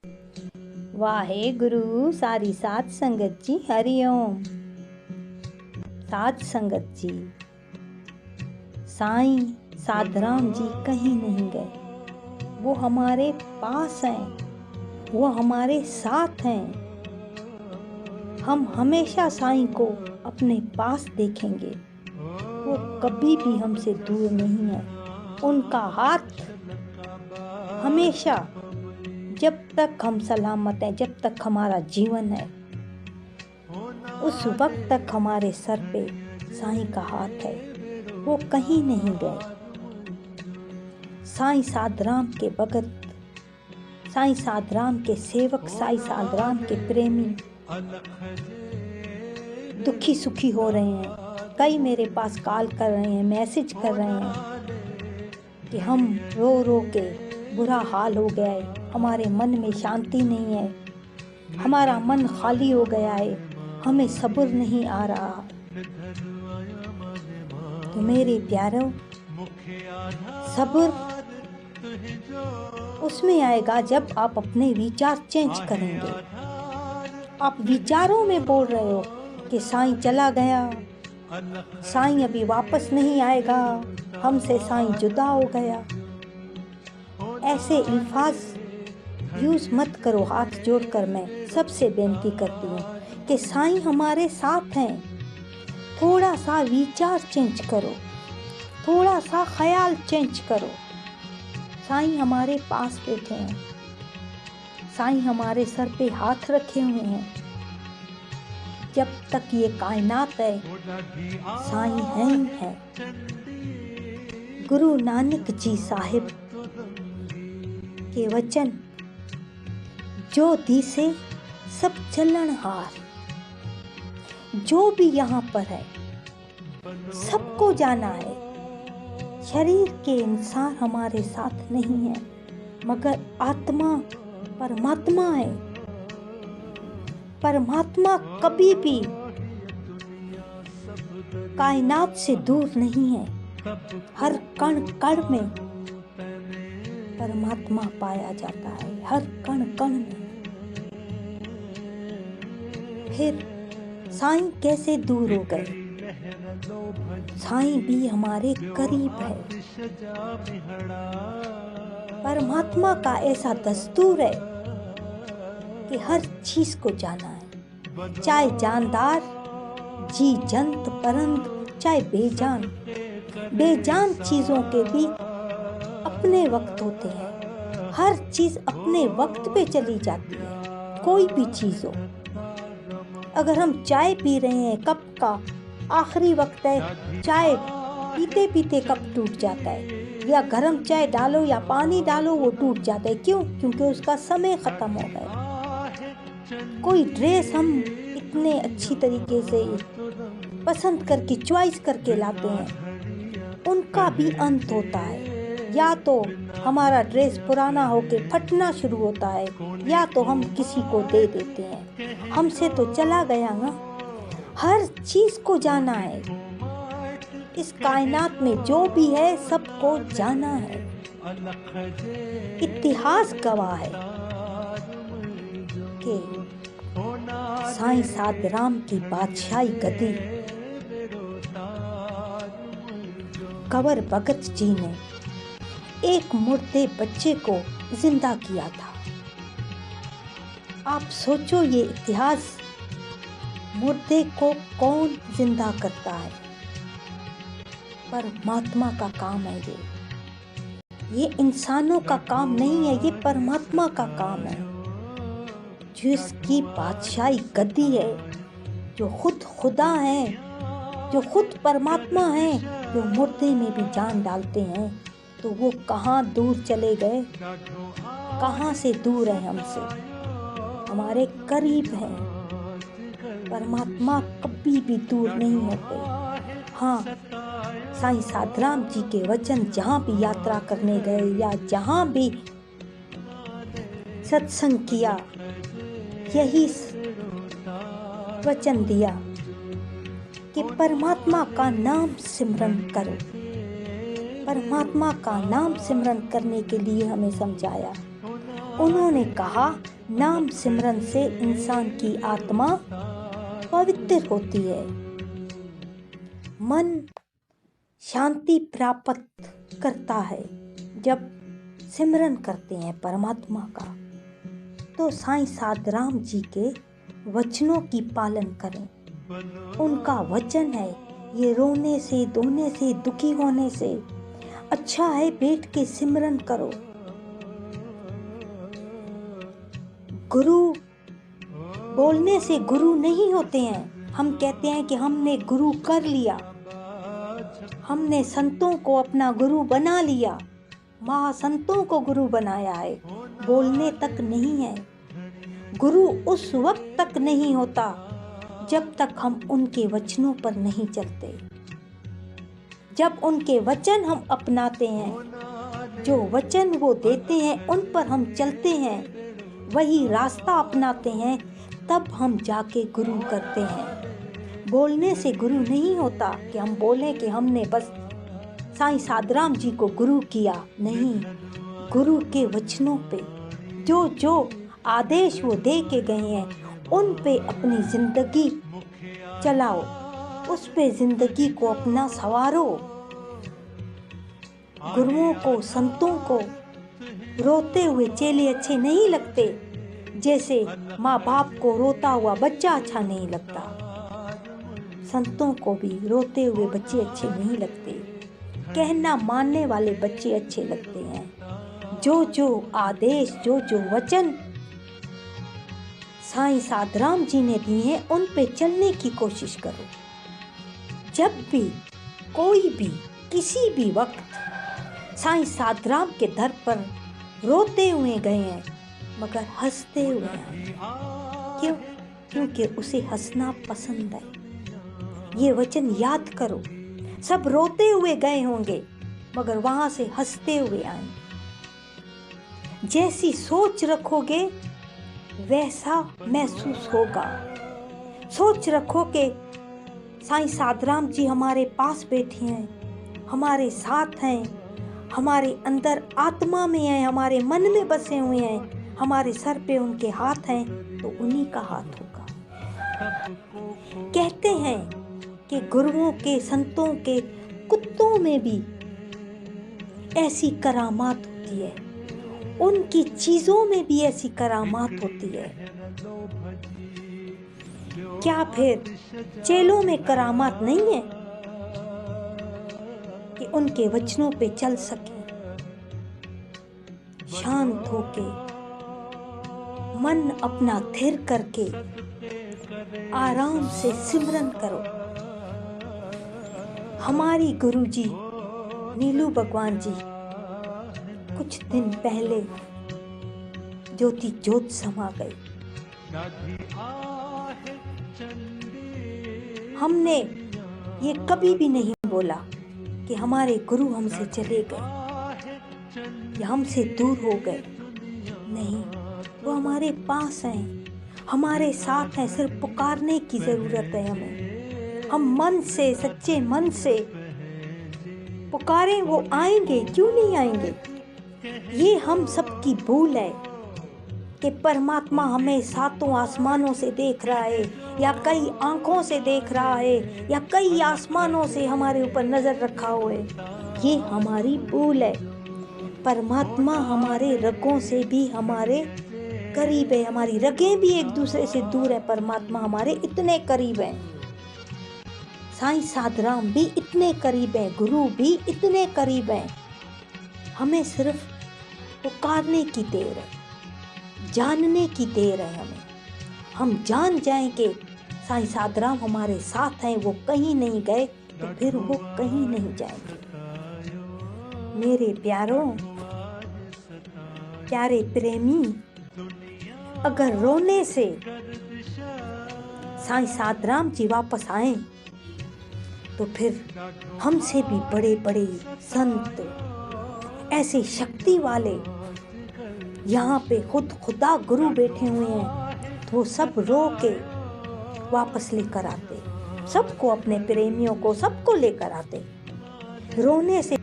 वाहे गुरु सारी साध संगत जी, हरिओम। साध संगत जी, साईं साधराम जी कहीं नहीं गए। वो हमारे पास हैं, वो हमारे साथ हैं। हम हमेशा साईं को अपने पास देखेंगे। वो कभी भी हमसे दूर नहीं है। उनका हाथ हमेशा, जब तक हम सलामत हैं, जब तक हमारा जीवन है, उस वक्त तक हमारे सर पे साईं का हाथ है। वो कहीं नहीं गए। साईं साधराम के भगत, साईं साधराम के सेवक, साईं साधराम के प्रेमी दुखी सुखी हो रहे हैं। कई मेरे पास कॉल कर रहे हैं, मैसेज कर रहे हैं कि हम रो रो के बुरा हाल हो गया है, हमारे मन में शांति नहीं है, हमारा मन खाली हो गया है, हमें सब्र नहीं आ रहा। तो मेरे प्यारों, सब्र उसमें आएगा जब आप अपने विचार चेंज करेंगे। आप विचारों में बोल रहे हो कि साईं चला गया, साईं अभी वापस नहीं आएगा, हमसे साईं जुदा हो गया। ऐसे अल्फाज यूज़ मत करो। हाथ जोड़कर मैं सबसे बेनती करती हूँ कि साईं हमारे साथ हैं। थोड़ा सा विचार चेंज करो, थोड़ा सा ख्याल चेंज करो। साईं हमारे पास बैठे हैं, साईं हमारे सर पे हाथ रखे हुए हैं। जब तक ये कायनात है, साईं हैं ही हैं। गुरु नानक जी साहिब के वचन, जो दिसे सब चलनहार। जो भी यहाँ पर है सबको जाना है। शरीर के इंसान हमारे साथ नहीं है, मगर आत्मा परमात्मा है। परमात्मा कभी भी कायनात से दूर नहीं है। हर कण कण में परमात्मा पाया जाता है, हर कण कण में। फिर साईं कैसे दूर हो गए? साईं भी हमारे करीब है। परमात्मा का ऐसा दस्तूर है कि हर चीज को जाना है, चाहे जानदार, जी जंत परंत, चाहे बेजान। बेजान चीजों के भी अपने वक्त होते हैं। हर चीज अपने वक्त पे चली जाती है। कोई भी चीज हो, अगर हम चाय पी रहे हैं, कप का आखिरी वक्त है, चाय पीते पीते कप टूट जाता है, या गर्म चाय डालो या पानी डालो वो टूट जाता है। क्यों? क्योंकि उसका समय खत्म हो गया। कोई ड्रेस हम इतने अच्छी तरीके से पसंद करके, चॉइस करके लाते हैं, उनका भी अंत होता है। या तो हमारा ड्रेस पुराना होके फटना शुरू होता है, या तो हम किसी को दे देते हैं। हमसे तो चला गया ना। हर चीज को जाना है। इस कायनात में जो भी है सबको जाना है। इतिहास गवाह है कि साईं साधराम की बादशाही गद्दी कंवर भगत जी ने एक मुर्दे बच्चे को जिंदा किया था। आप सोचो, ये इतिहास, मुर्दे को कौन जिंदा करता है? परमात्मा का काम है ये इंसानों का काम नहीं है, ये परमात्मा का काम है। जिसकी बादशाही गद्दी है, जो खुद खुदा है, जो खुद परमात्मा है, जो मुर्दे में भी जान डालते हैं, तो वो कहाँ दूर चले गए? कहाँ से दूर है हमसे? हमारे करीब है। परमात्मा कभी भी दूर नहीं होते। हाँ, साईं साधराम जी के वचन जहाँ भी यात्रा करने गए या जहाँ भी सत्संग किया, यही वचन दिया कि परमात्मा का नाम सिमरन करो। परमात्मा का नाम सिमरन करने के लिए हमें समझाया। उन्होंने कहा, नाम सिमरन से इंसान की आत्मा पवित्र होती है, मन शांति प्राप्त करता है। जब सिमरन करते हैं परमात्मा का तो साईं साधराम जी के वचनों की पालन करें। उनका वचन है, ये रोने से, धोने से, दुखी होने से अच्छा है बैठ के सिमरन करो। गुरु बोलने से गुरु नहीं होते हैं। हम कहते हैं कि हमने गुरु कर लिया, हमने संतों को अपना गुरु बना लिया, महासंतों को गुरु बनाया है। बोलने तक नहीं है। गुरु उस वक्त तक नहीं होता जब तक हम उनके वचनों पर नहीं चलते। जब उनके वचन हम अपनाते हैं, जो वचन वो देते हैं उन पर हम चलते हैं, वही रास्ता अपनाते हैं, तब हम जाके गुरु करते हैं। बोलने से गुरु नहीं होता कि हम बोलें कि हमने बस साईं साधराम जी को गुरु किया। नहीं, गुरु के वचनों पे जो जो आदेश वो दे के गए हैं उन पे अपनी जिंदगी चलाओ, उस पे जिंदगी को अपना संवारो। गुरुओं को, संतों को रोते हुए चेले अच्छे नहीं लगते, जैसे माँ बाप को रोता हुआ बच्चा अच्छा नहीं लगता। संतों को भी रोते हुए बच्चे अच्छे नहीं लगते, कहना मानने वाले बच्चे अच्छे लगते हैं। जो जो आदेश, जो जो वचन साईं साधराम जी ने दिए हैं उन पे चलने की कोशिश करो। जब भी कोई भी किसी भी वक्त साईं साधराम के दर पर रोते हुए गए हैं मगर हंसते हुए हैं। क्यों? क्योंकि उसे हंसना पसंद है। ये वचन याद करो, सब रोते हुए गए होंगे मगर वहां से हंसते हुए आए। जैसी सोच रखोगे वैसा महसूस होगा। सोच रखो कि साईं साधराम जी हमारे पास बैठे हैं, हमारे साथ हैं, हमारे अंदर आत्मा में हैं, हमारे मन में बसे हुए हैं, हमारे सर पे उनके हाथ हैं, तो उन्हीं का हाथ होगा। कहते हैं कि गुरुओं के, संतों के कुत्तों में भी ऐसी करामात होती है, उनकी चीजों में भी ऐसी करामात होती है। क्या फिर चेलों में करामात नहीं है कि उनके वचनों पे चल सके? शांत होके, मन अपना थिर करके आराम से सिमरन करो। हमारी गुरुजी नीलू भगवान जी कुछ दिन पहले ज्योति ज्योत समा गई। हमने ये कभी भी नहीं बोला कि हमारे गुरु हमसे चले गए या हमसे दूर हो गए। नहीं, वो हमारे पास हैं, हमारे साथ हैं। सिर्फ पुकारने की जरूरत है हमें। हम मन से, सच्चे मन से पुकारें, वो आएंगे। क्यों नहीं आएंगे? ये हम सबकी भूल है कि परमात्मा हमें सातों आसमानों से देख रहा है, या कई आंखों से देख रहा है, या कई आसमानों से हमारे ऊपर नजर रखा हुआ है। ये हमारी भूल है। परमात्मा हमारे रगों से भी हमारे करीब है, हमारी रगें भी एक दूसरे से दूर है, परमात्मा हमारे इतने करीब है। साईं साधराम भी इतने करीब है, गुरु भी इतने करीब है। हमें सिर्फ पुकारने की देर है, जानने की देर है। हम जान जाएं कि साईं साधराम हमारे साथ हैं, वो कहीं नहीं गए, तो फिर वो कहीं नहीं जाएंगे। मेरे प्यारों, प्यारे प्रेमी, अगर रोने से साईं साधराम जी वापस आए तो फिर हमसे भी बड़े बड़े संत, ऐसे शक्ति वाले यहाँ पे खुद खुदा गुरु बैठे हुए हैं, तो वो सब रो के वापस लेकर आते, सबको, अपने प्रेमियों को, सबको लेकर आते। रोने से